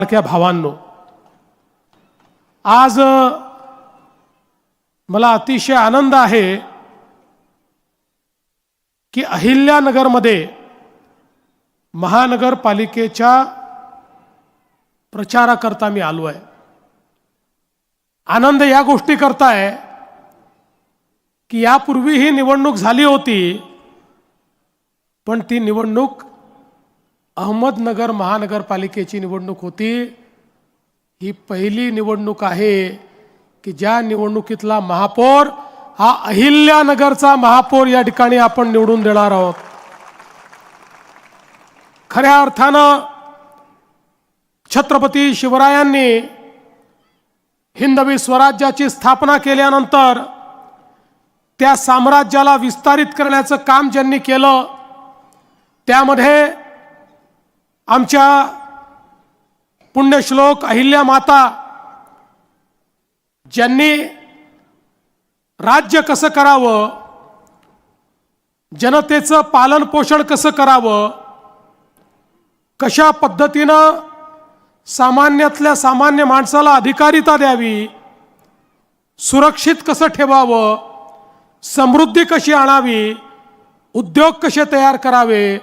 भावांनो, आज मला अतिशय आनंद आहे की अहिल्यानगरमध्ये महानगरपालिकेच्या प्रचाराकरता मी आलो आहे। आनंद या गोष्टी करता आहे की यापूर्वी ही निवडणूक झाली होती, पण ती निवडणूक अहमदनगर महानगरपालिकेची निवडणूक होती। ही पहिली निवडणूक आहे की ज्या निवडणुकीतला महापौर हा अहिल्यानगरचा महापौर या ठिकाणी आपण निवडून देणार आहोत। खऱ्या अर्थानं छत्रपती शिवरायांनी हिंदवी स्वराज्याची स्थापना केल्यानंतर त्या साम्राज्याला विस्तारित करण्याचं काम ज्यांनी केलं, त्यामध्ये आमच्या पुण्यश्लोक अहिल्या माता ज्यांनी राज्य कसं करावं, जनतेचं पालन पोषण कसं करावं, कशा पद्धतीनं सामान्यातल्या सामान्य माणसाला अधिकारिता द्यावी, सुरक्षित कसं ठेवावं, समृद्धी कशी आणावी, उद्योग कसे तयार करावे,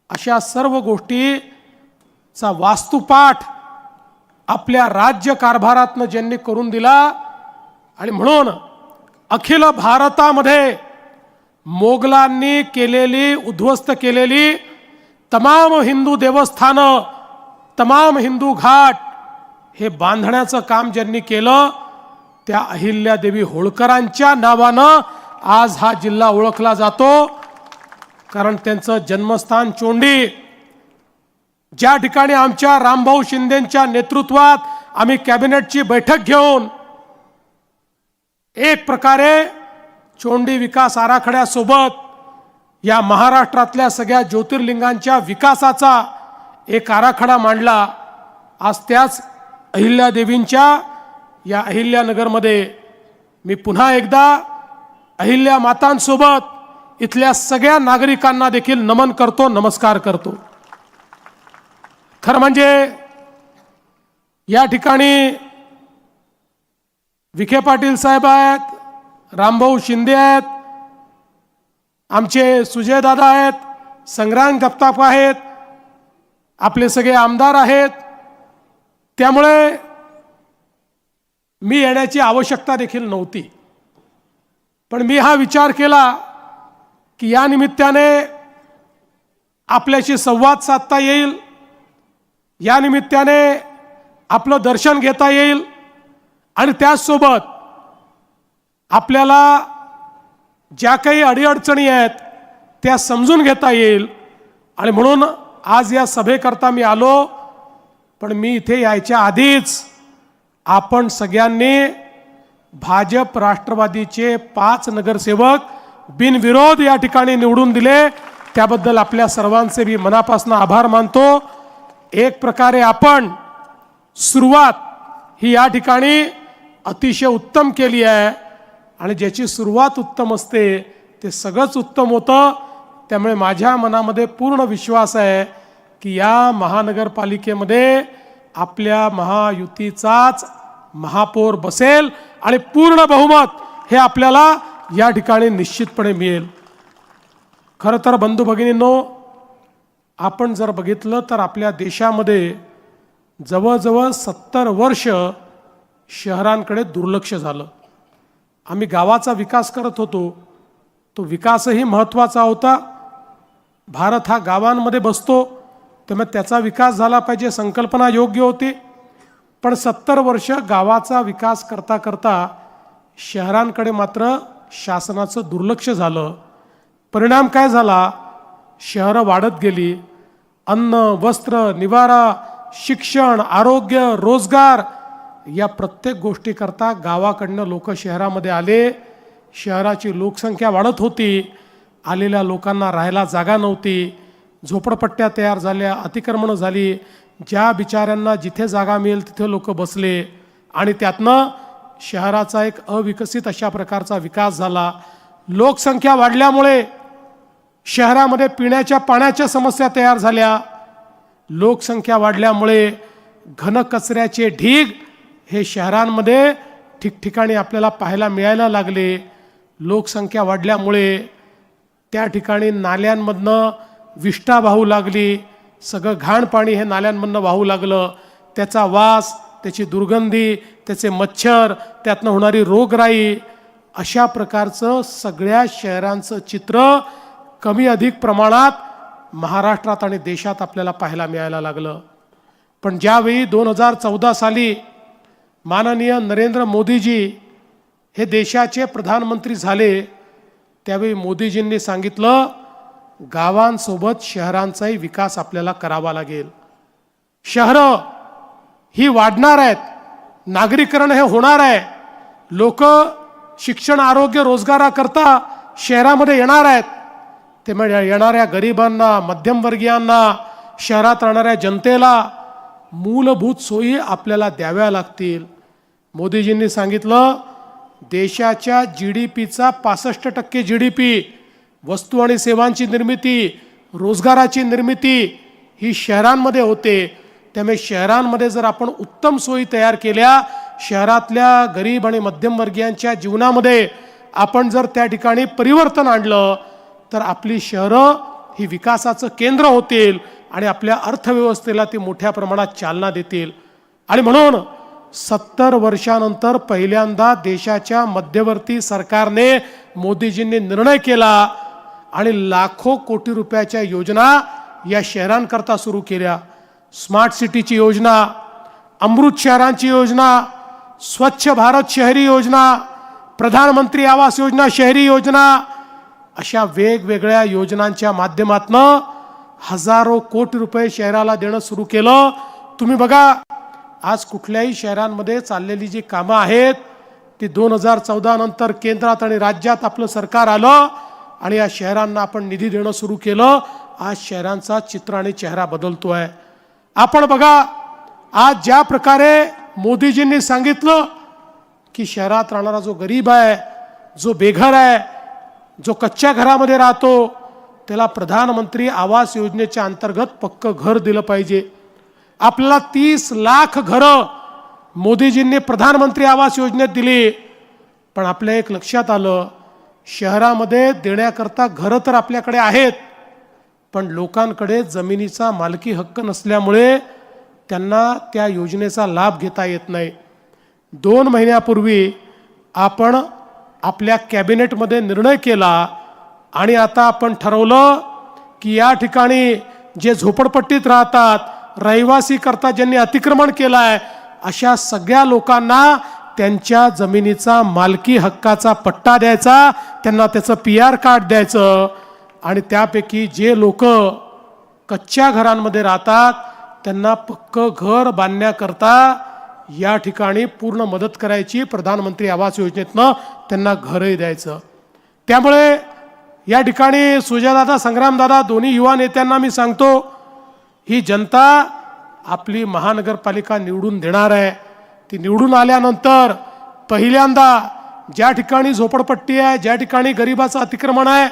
अशा सर्व गोष्टीचा वास्तुपाठ आपल्या राज्य कारभारातनं ज्यांनी करून दिला। आणि म्हणून अखिल भारतामध्ये मोगलांनी केलेली उद्ध्वस्त केलेली तमाम हिंदू देवस्थानं, तमाम हिंदू घाट हे बांधण्याचं काम ज्यांनी केलं, त्या अहिल्यादेवी होळकरांच्या नावानं आज हा जिल्हा ओळखला जातो। कारण त्यांचं जन्मस्थान चोंडी, ज्या ठिकाणी आमच्या रामभाऊ शिंदेंच्या नेतृत्वात आम्ही कॅबिनेटची बैठक घेऊन एक प्रकारे चोंडी विकास आराखड्यासोबत या महाराष्ट्रातल्या सगळ्या ज्योतिर्लिंगांच्या विकासाचा एक आराखडा मांडला। आज त्याच अहिल्यादेवींच्या या अहिल्यानगरमध्ये मी पुन्हा एकदा अहिल्या मातांसोबत इथल्या सगळ्या नागरिकांना देखील नमन करतो, नमस्कार करतो। खरं म्हणजे या ठिकाणी विखे पाटील साहेब आहेत, रामभाऊ शिंदे आहेत, आमचे सुजय दादा आहेत, संग्राम जगताप आहेत, आपले सगळे आमदार आहेत। त्यामुळे मी येण्याची आवश्यकता देखील नव्हती, पण मी हा विचार केला की या निमित्ताने आपल्याशी संवाद साधता येईल, या निमित्ताने आपलं दर्शन घेता येईल आणि त्याचसोबत आपल्याला ज्या काही अडीअडचणी आहेत त्या समजून घेता येईल। आणि म्हणून आज या सभेकरता मी आलो। पण मी इथे यायच्या आधीच आपण सगळ्यांनी भाजप राष्ट्रवादीचे 5 नगरसेवक बिनविरोध या ठिकाणी निवडून दिले, त्याबद्दल आपल्या सर्वांचे मी मनापासून आभार मानतो। एक प्रकारे आपण सुरुवात ही या ठिकाणी अतिशय उत्तम केली आहे आणि ज्याची सुरुवात उत्तम असते ते सगळंच उत्तम होतं। त्यामुळे माझ्या मनामध्ये पूर्ण विश्वास आहे की या महानगरपालिकेमध्ये आपल्या महायुतीचाच महापौर बसेल आणि पूर्ण बहुमत हे आपल्याला या ठिकाणी निश्चितपणे मिळेल। खरं तर बंधू भगिनींनो, आपण जर बघितलं तर आपल्या देशामध्ये जवळजवळ 70 वर्ष शहरांकडे दुर्लक्ष झालं। आम्ही गावाचा विकास करत होतो, तो विकासही महत्त्वाचा होता। भारत हा गावांमध्ये बसतो, त्यामुळे त्याचा विकास झाला पाहिजे, संकल्पना योग्य होती। पण 70 वर्ष गावाचा विकास करता करता शहरांकडे मात्र शासनाचं दुर्लक्ष झालं। परिणाम काय झाला? शहरं वाढत गेली। अन्न, वस्त्र, निवारा, शिक्षण, आरोग्य, रोजगार या प्रत्येक गोष्टीकरता गावाकडनं लोक शहरामध्ये आले। शहराची लोकसंख्या वाढत होती, आलेल्या लोकांना राहायला जागा नव्हती, झोपडपट्ट्या तयार झाल्या, अतिक्रमणं झाली। ज्या बिचाऱ्यांना जिथे जागा मिळेल तिथे लोक बसले आणि त्यातनं शहराचा एक अविकसित अशा प्रकारचा विकास झाला। लोकसंख्या वाढल्यामुळे शहरामध्ये पिण्याच्या पाण्याच्या समस्या तयार झाल्या। लोकसंख्या वाढल्यामुळे घनकचऱ्याचे ढीग हे शहरांमध्ये ठिकठिकाणी आपल्याला पाहायला मिळायला लागले. लोकसंख्या वाढल्यामुळे त्या ठिकाणी नाल्यांमधनं विष्ठा वाहू लागली. सगळं घाण पाणी हे नाल्यांमधनं वाहू लागलं. त्याचा वास, त्याची दुर्गंधी, त्याचे मच्छर, त्यातनं होणारी रोगराई, अशा प्रकारचं सगळ्या शहरांचं चित्र कमी अधिक प्रमाणात महाराष्ट्रात आणि देशात आपल्याला पाहायला मिळायला लागलं. पण ज्यावेळी 2014 साली माननीय नरेंद्र मोदीजी हे देशाचे प्रधानमंत्री झाले, त्यावेळी मोदीजींनी सांगितलं गावांसोबत शहरांचाही विकास आपल्याला करावा लागेल. शहरं ही वाढणार आहेत, नागरीकरण हे होणार आहे, लोक शिक्षण, आरोग्य, रोजगाराकरता शहरामध्ये येणार आहेत. ते म्हणजे येणाऱ्या गरिबांना, मध्यमवर्गीयांना, शहरात राहणाऱ्या जनतेला मूलभूत सोयी आपल्याला द्याव्या लागतील. मोदीजींनी सांगितलं देशाच्या GDPचा 65% GDP वस्तू आणि सेवांची निर्मिती, रोजगाराची निर्मिती ही शहरांमध्ये होते. त्यामुळे शहरांमध्ये जर आपण उत्तम सोयी तयार केल्या, शहरातल्या गरीब आणि मध्यमवर्गीयांच्या जीवनामध्ये आपण जर त्या ठिकाणी परिवर्तन आणलं, तर आपली शहरं ही विकासाचं केंद्र होतील आणि आपल्या अर्थव्यवस्थेला ती मोठ्या प्रमाणात चालना देतील. आणि म्हणून 70 वर्षानंतर पहिल्यांदा देशाच्या मध्यवर्ती सरकारने, मोदीजींनी निर्णय केला आणि लाखो कोटी रुपयाच्या योजना या शहरांकरता सुरू केल्या. स्मार्ट सिटीची योजना, अमृत शहरांची योजना, स्वच्छ भारत शहरी योजना, प्रधानमंत्री आवास योजना शहरी योजना, अशा वेगवेगळ्या योजनांच्या माध्यमातून हजारो कोटी रुपये शहराला देणं सुरू केलं. तुम्ही बघा आज कुठल्याही शहरांमध्ये चाललेली जी कामं आहेत ती 2014 नंतर केंद्रात आणि राज्यात आपलं सरकार आलं आणि या शहरांना आपण निधी देणं सुरू केलं. आज शहरांचा चित्र आणि चेहरा बदलतोय. आपण बघा आज ज्या प्रकारे मोदीजींनी सांगितलं की शहरात राहणारा जो गरीब आहे, जो बेघर आहे, जो कच्च्या घरामध्ये राहतो, त्याला प्रधानमंत्री आवास योजनेच्या अंतर्गत पक्कं घर दिलं पाहिजे. आपल्याला 30 लाख घरं मोदीजींनी प्रधानमंत्री आवास योजनेत दिली. पण आपल्या एक लक्षात आलं, शहरामध्ये देण्याकरता घरं तर आपल्याकडे आहेत, पण लोकांकडे जमिनीचा मालकी हक्क नसल्यामुळे त्यांना त्या योजनेचा लाभ घेता येत नाही. 2 महिन्यापूर्वी आपण आपल्या कॅबिनेटमध्ये निर्णय केला आणि आता आपण ठरवलं की या ठिकाणी जे झोपडपट्टीत राहतात, रहिवासी करता ज्यांनी अतिक्रमण केलं आहे, अशा सगळ्या लोकांना त्यांच्या जमिनीचा मालकी हक्काचा पट्टा द्यायचा, त्यांना त्याचं PR कार्ड द्यायचं. आणि त्यापैकी जे लोक कच्च्या घरांमध्ये राहतात त्यांना पक्कं घर बांधण्याकरता या ठिकाणी पूर्ण मदत करायची. प्रधानमंत्री आवास योजनेतनं त्यांना घरही द्यायचं. त्यामुळे या ठिकाणी सुजयदादा, संग्रामदादा दोन्ही युवा नेत्यांना मी सांगतो, ही जनता आपली महानगरपालिका निवडून देणार आहे. ती निवडून आल्यानंतर पहिल्यांदा ज्या ठिकाणी झोपडपट्टी आहे, ज्या ठिकाणी गरिबाचं अतिक्रमण आहे,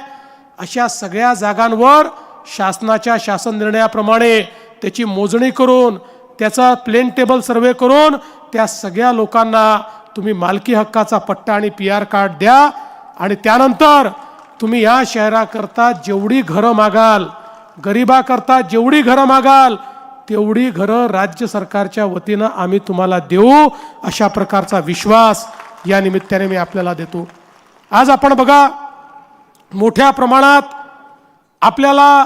अशा सगळ्या जागांवर शासनाच्या शासन निर्णयाप्रमाणे त्याची मोजणी करून, त्याचा प्लेन टेबल सर्वे करून त्या सगळ्या लोकांना तुम्ही मालकी हक्काचा पट्टा आणि PR कार्ड द्या. आणि त्यानंतर तुम्ही या शहराकरता जेवढी घरं मागाल, गरिबाकरता जेवढी घरं मागाल, तेवढी घरं राज्य सरकारच्या वतीनं आम्ही तुम्हाला देऊ, अशा प्रकारचा विश्वास या निमित्ताने मी आपल्याला देतो. आज आपण बघा मोठ्या प्रमाणात आपल्याला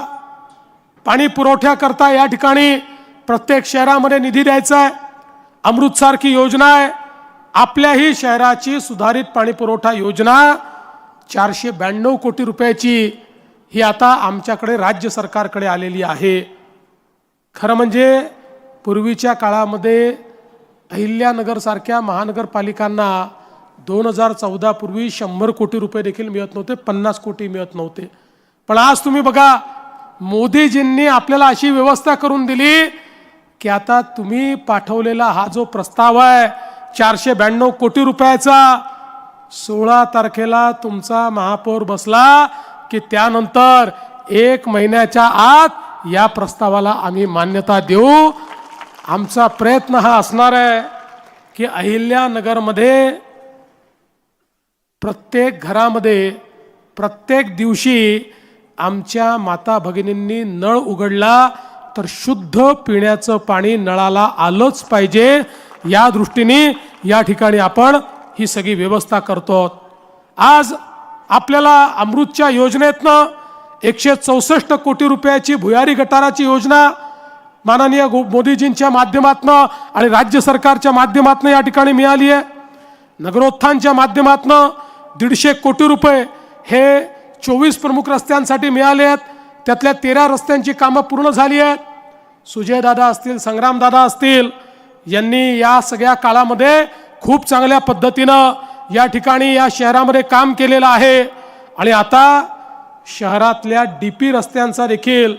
पाणी पुरवठ्याकरता या ठिकाणी प्रत्येक शहरामध्ये निधी द्यायचा आहे. अमृतसारखी योजना आहे. आपल्याही शहराची सुधारित पाणी पुरवठा योजना 492 कोटी रुपयाची ही आता आमच्याकडे राज्य सरकारकडे आलेली आहे. खरं म्हणजे पूर्वीच्या काळामध्ये अहिल्यानगरसारख्या महानगरपालिकांना 2014 पूर्वी 100 कोटी रुपये देखील मिळत नव्हते, 50 कोटी मिळत नव्हते. पण आज तुम्ही बघा मोदीजींनी आपल्याला अशी व्यवस्था करून दिली की आता तुम्ही पाठवलेला हा जो प्रस्ताव आहे 492 कोटी रुपयाचा, 16 तारखेला तुमचा महापौर बसला की त्यानंतर 1 महिन्याच्या आत या प्रस्तावाला आम्ही मान्यता देऊ. आमचा प्रयत्न हा असणार आहे की अहिल्यानगरमध्ये प्रत्येक घरामध्ये प्रत्येक दिवशी आमच्या माता भगिनींनी नळ उघडला तर शुद्ध पिण्याचं पाणी नळाला आलंच पाहिजे, या दृष्टीने या ठिकाणी आपण ही सगळी व्यवस्था करतो। आज आपल्याला अमृतच्या योजनेतनं 164 कोटी रुपयाची भुयारी गटाराची योजना माननीय मोदीजींच्या माध्यमातून आणि राज्य सरकारच्या माध्यमातून या ठिकाणी मिळाली आहे। नगरोत्थानच्या माध्यमातून 150 कोटी रुपये हे 24 प्रमुख रस्त्यांसाठी मिळाले आहेत, त्यातल्या 13 रस्त्यांची कामं पूर्ण झाली आहेत। सुजयदादा असतील, संग्रामदादा असतील यांनी या सगळ्या काळामध्ये खूप चांगल्या पद्धतीनं या ठिकाणी या शहरामध्ये काम केलेलं आहे आणि आता शहरातल्या डीपी रस्त्यांचा देखील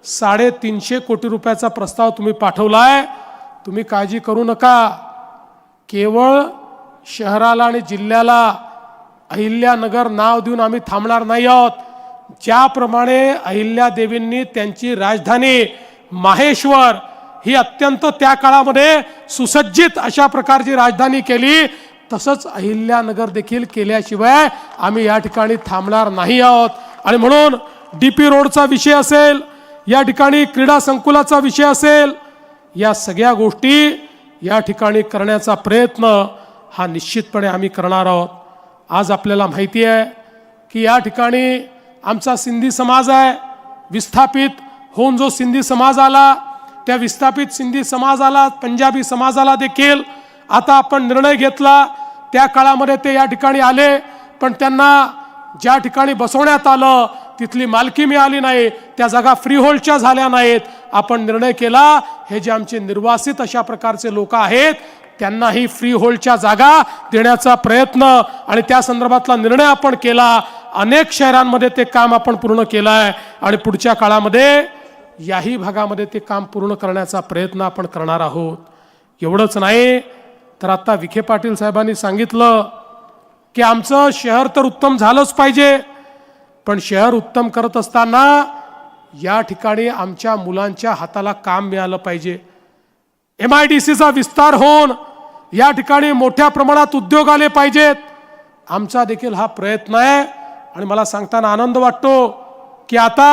350 कोटी रुपयाचा प्रस्ताव तुम्ही पाठवलाय। तुम्ही काळजी करू नका, केवळ शहराला आणि जिल्ह्याला अहिल्यानगर नाव देऊन आम्ही थांबणार नाही आहोत। ज्याप्रमाणे अहिल्यादेवींनी त्यांची राजधानी माहेश्वर ही अत्यंत त्या काळामध्ये सुसज्जित अशा प्रकारची राजधानी केली, तसंच अहिल्यानगर देखील केल्याशिवाय आम्ही या ठिकाणी थांबणार नाही आहोत। आणि म्हणून डीपी रोडचा विषय असेल, या ठिकाणी क्रीडा संकुलाचा विषय असेल, या सगळ्या गोष्टी या ठिकाणी करण्याचा प्रयत्न हा निश्चितपणे आम्ही करणार आहोत। आज आपल्याला माहिती आहे की या ठिकाणी आमचा सिंधी समाज आहे, विस्थापित होऊन जो सिंधी समाज आला, त्या विस्थापित सिंधी समाजाला, पंजाबी समाजाला देखील आता आपण निर्णय घेतला। त्या काळामध्ये ते या ठिकाणी आले, पण त्यांना ज्या ठिकाणी बसवण्यात आलं तिथली मालकी मिळाली नाही, त्या जागा फ्रीहोल्डच्या झाल्या नाहीत। आपण निर्णय केला हे जे आमचे निर्वासित अशा प्रकारचे लोक आहेत त्यांनाही फ्रीहोल्डच्या जागा देण्याचा प्रयत्न आणि त्या संदर्भातला निर्णय आपण केला। अनेक शहरांमध्ये ते काम आपण पूर्ण केलं आहे आणि पुढच्या काळामध्ये याही भागामध्ये ते काम पूर्ण करण्याचा प्रयत्न आपण करणार आहोत। एवढंच नाही तर आता विखे पाटील साहेबांनी सांगितलं की आमचं शहर तर उत्तम झालंच पाहिजे, पण शहर उत्तम करत असताना या ठिकाणी आमच्या मुलांच्या हाताला काम मिळालं पाहिजे। MIDCचा विस्तार होऊन या ठिकाणी मोठ्या प्रमाणात उद्योग आले पाहिजेत। आमचा देखील हा प्रयत्न आहे आणि मला सांगताना आनंद वाटतो की आता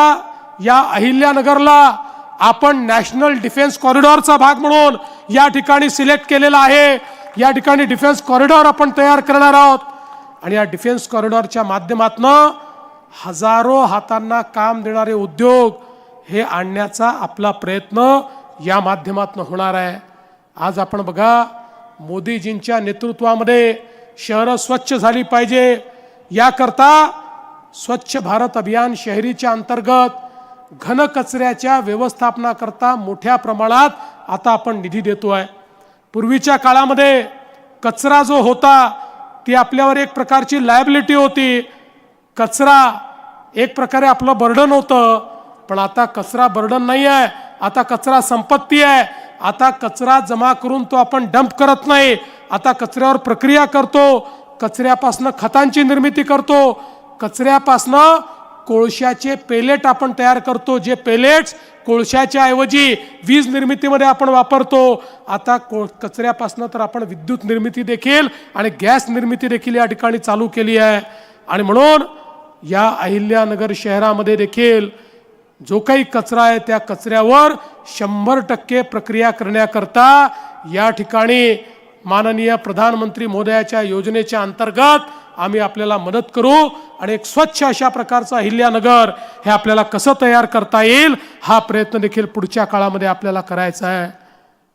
या अहिल्यानगरला आपण नॅशनल डिफेन्स कॉरिडॉरचा भाग म्हणून या ठिकाणी सिलेक्ट केलेला आहे। या ठिकाणी डिफेन्स कॉरिडॉर आपण तयार करणार आहोत आणि या डिफेन्स कॉरिडॉरच्या माध्यमातून हजारो हातांना काम देणारे उद्योग हे आणण्याचा आपला प्रयत्न या माध्यमातून होणार आहे। आज आपण बघा, मोदीजींच्या नेतृत्वामध्ये शहरं स्वच्छ झाली पाहिजे, याकरता स्वच्छ भारत अभियान शहरीच्या अंतर्गत घन कचऱ्याच्या व्यवस्थापनाकरता मोठ्या प्रमाणात आता आपण निधी देतोय। पूर्वीच्या काळामध्ये कचरा जो होता ती आपल्यावर एक प्रकारची लायबिलिटी होती, कचरा एक प्रकारे आपलं बर्डन होतं, पण आता कचरा बर्डन नाही आहे, आता कचरा संपत्ती आहे। आता कचरा जमा करून तो आपण डंप करत नाही, आता कचऱ्यावर प्रक्रिया करतो, कचऱ्यापासून खतांची निर्मिती करतो, कचऱ्यापासून कोळशाचे पेलेट आपण तयार करतो, जे पेलेट्स कोळशाच्या ऐवजी वीज निर्मितीमध्ये आपण वापरतो। आता कचऱ्यापासून तर आपण विद्युत निर्मिती देखील आणि गॅस निर्मिती देखील या ठिकाणी चालू केली आहे। आणि म्हणून या अहिल्यानगर शहरामध्ये देखील जो काही कचरा आहे त्या कचऱ्यावर 100% प्रक्रिया करण्याकरता या ठिकाणी माननीय प्रधानमंत्री महोदयाच्या योजनेच्या अंतर्गत आम्ही आपल्याला मदत करू आणि एक स्वच्छ अशा प्रकारचा अहिल्यानगर हे आपल्याला कसं तयार करता येईल हा प्रयत्न देखील पुढच्या काळामध्ये आपल्याला करायचा आहे।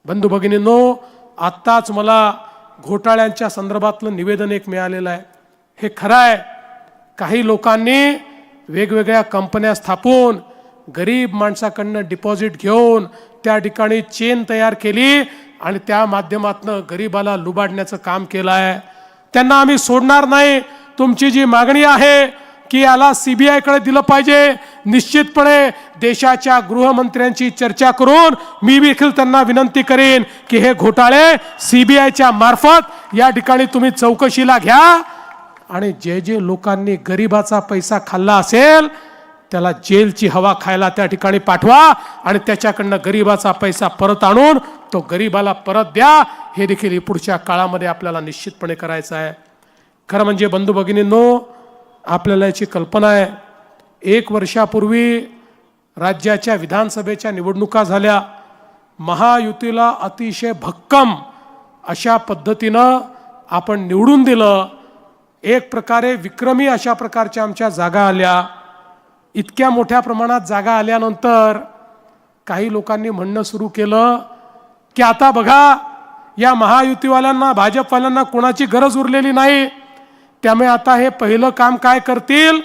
बंधू भगिनींनो, आत्ताच मला घोटाळ्यांच्या संदर्भातलं निवेदन एक मिळालेलं आहे। हे खरं आहे, काही लोकांनी वेगवेगळ्या कंपन्या स्थापून गरीब माणसाकडनं डिपॉझिट घेऊन त्या ठिकाणी चेन तयार केली आणि त्या माध्यमातून गरीबाला लुबाडण्याचं काम केलं आहे। त्यांना आम्ही सोडणार नाही। तुमची जी मागणी आहे की याला CBI कडे दिलं पाहिजे, निश्चितपणे देशाच्या गृहमंत्र्यांची चर्चा करून मी देखील त्यांना विनंती करेन की हे घोटाळे CBIच्या मार्फत या ठिकाणी तुम्ही चौकशीला घ्या आणि जे जे लोकांनी गरिबाचा पैसा खाल्ला असेल त्याला जेलची हवा खायला त्या ठिकाणी पाठवा आणि त्याच्याकडनं गरिबाचा पैसा परत आणून तो गरिबाला परत द्या. हे देखील पुढच्या काळामध्ये आपल्याला निश्चितपणे करायचं आहे. खरं म्हणजे बंधू भगिनींनो, आपल्याला याची कल्पना आहे. 1 वर्षापूर्वी राज्याच्या विधानसभेच्या निवडणुका झाल्या. महायुतीला अतिशय भक्कम अशा पद्धतीनं आपण निवडून दिलं. एक प्रकारे विक्रमी अशा प्रकारच्या आमच्या जागा आल्या. इतक्या मोठ्या प्रमाणात जागा आल्यानंतर काही लोकांनी म्हणणं सुरू केलं की आता बघा, या महायुतीवाल्यांना, भाजपवाल्यांना कोणाची गरज उरलेली नाही, त्यामुळे आता हे पहिलं काम काय करतील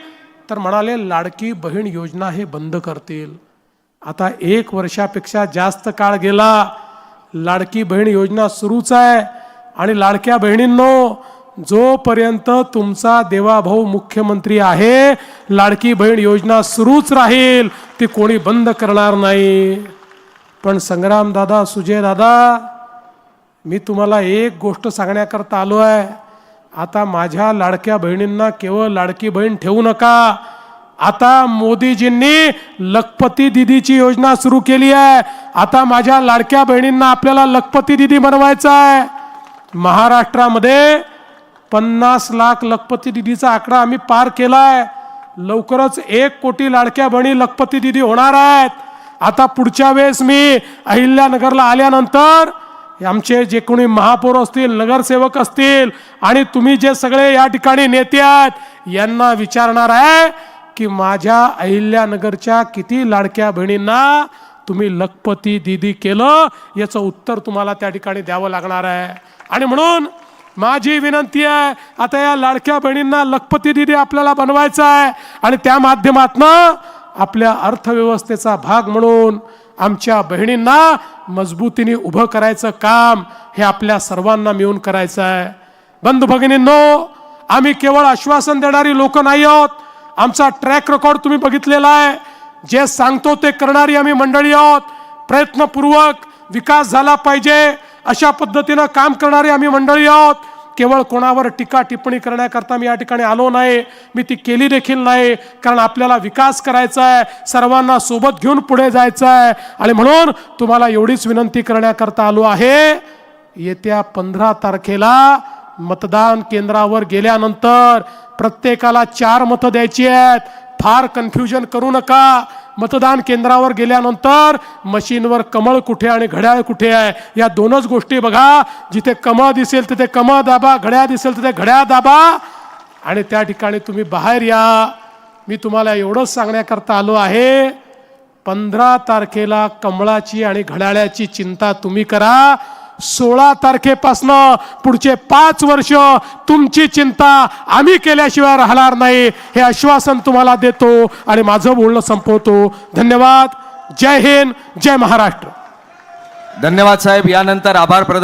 तर म्हणाले लाडकी बहीण योजना हे बंद करतील. आता 1 वर्षापेक्षा जास्त काळ गेला, लाडकी बहीण योजना सुरूच आहे. आणि लाडक्या बहिणींनो, जोपर्यंत तुमचा देवाभाऊ मुख्यमंत्री आहे, लाडकी बहीण योजना सुरूच राहील, ती कोणी बंद करणार नाही. पण संग्राम दादा, सुजय दादा, मी तुम्हाला एक गोष्ट सांगण्याकरता आलो आहे. आता माझ्या लाडक्या बहिणींना केवळ लाडकी बहीण ठेवू नका. आता मोदीजींनी लखपती दीदीची योजना सुरू केली आहे. आता माझ्या लाडक्या बहिणींना आपल्याला लखपती दीदी बनवायचं आहे. महाराष्ट्रामध्ये 50 लाख लखपती दीदीचा आकडा आम्ही पार केलाय. लवकरच 1 कोटी लाडक्या बहिणी लखपती दीदी होणार आहेत. आता पुढच्या वेळेस मी अहिल्यानगरला आल्यानंतर आमचे जे कोणी महापौर असतील, नगरसेवक असतील आणि तुम्ही जे सगळे या ठिकाणी नेते आहेत, यांना विचारणार आहे की माझ्या अहिल्यानगरच्या किती लाडक्या बहिणींना तुम्ही लखपती दीदी केलं, याचं उत्तर तुम्हाला त्या ठिकाणी द्यावं लागणार आहे. आणि म्हणून माझी विनंती आहे, आता या लाडक्या बहिणींना लखपती दीदी आपल्याला बनवायचं आहे आणि त्या माध्यमातनं आपल्या अर्थव्यवस्थेचा भाग म्हणून आमच्या बहिणींना मजबूतीने उभं करायचं काम हे आपल्या सर्वांना मिळून करायचं आहे. बंधू भगिनींनो, आम्ही केवळ आश्वासन देणारी लोक नाही आहोत. आमचा ट्रॅक रेकॉर्ड तुम्ही बघितलेला आहे. जे सांगतो ते करणारी आम्ही मंडळी आहोत. प्रयत्नपूर्वक विकास झाला पाहिजे अशा पद्धतीनं काम करणारी आम्ही मंडळी आहोत. केवळ कोणावर टीका टिप्पणी करण्याकरता मी या ठिकाणी आलो नाही, मी ती केली देखील नाही. कारण आपल्याला विकास करायचा आहे, सर्वांना सोबत घेऊन पुढे जायचं आहे. आणि म्हणून तुम्हाला एवढीच विनंती करण्याकरता आलो आहे, येत्या 15 तारखेला मतदान केंद्रावर गेल्यानंतर प्रत्येकाला 4 मतं द्यायची आहेत. फार कन्फ्युजन करू नका. मतदान केंद्रावर गेल्यानंतर मशीनवर कमळ कुठे आणि घड्याळ कुठे आहे, या 2च गोष्टी बघा. जिथे कमळ दिसेल तिथे कमळ दाबा, घड्याळ दिसेल तिथे घड्याळ दाबा आणि त्या ठिकाणी तुम्ही बाहेर या. मी तुम्हाला एवढंच सांगण्याकरता आलो आहे, 15 तारखेला कमळाची आणि घड्याळाची चिंता तुम्ही करा. 16 तारखेपासनं पुढचे 5 वर्ष तुमची चिंता आम्ही केल्याशिवाय राहणार नाही, हे आश्वासन तुम्हाला देतो आणि माझं बोलणं संपवतो. धन्यवाद. जय हिंद, जय महाराष्ट्र. धन्यवाद साहेब. यानंतर आभार प्रदर्शन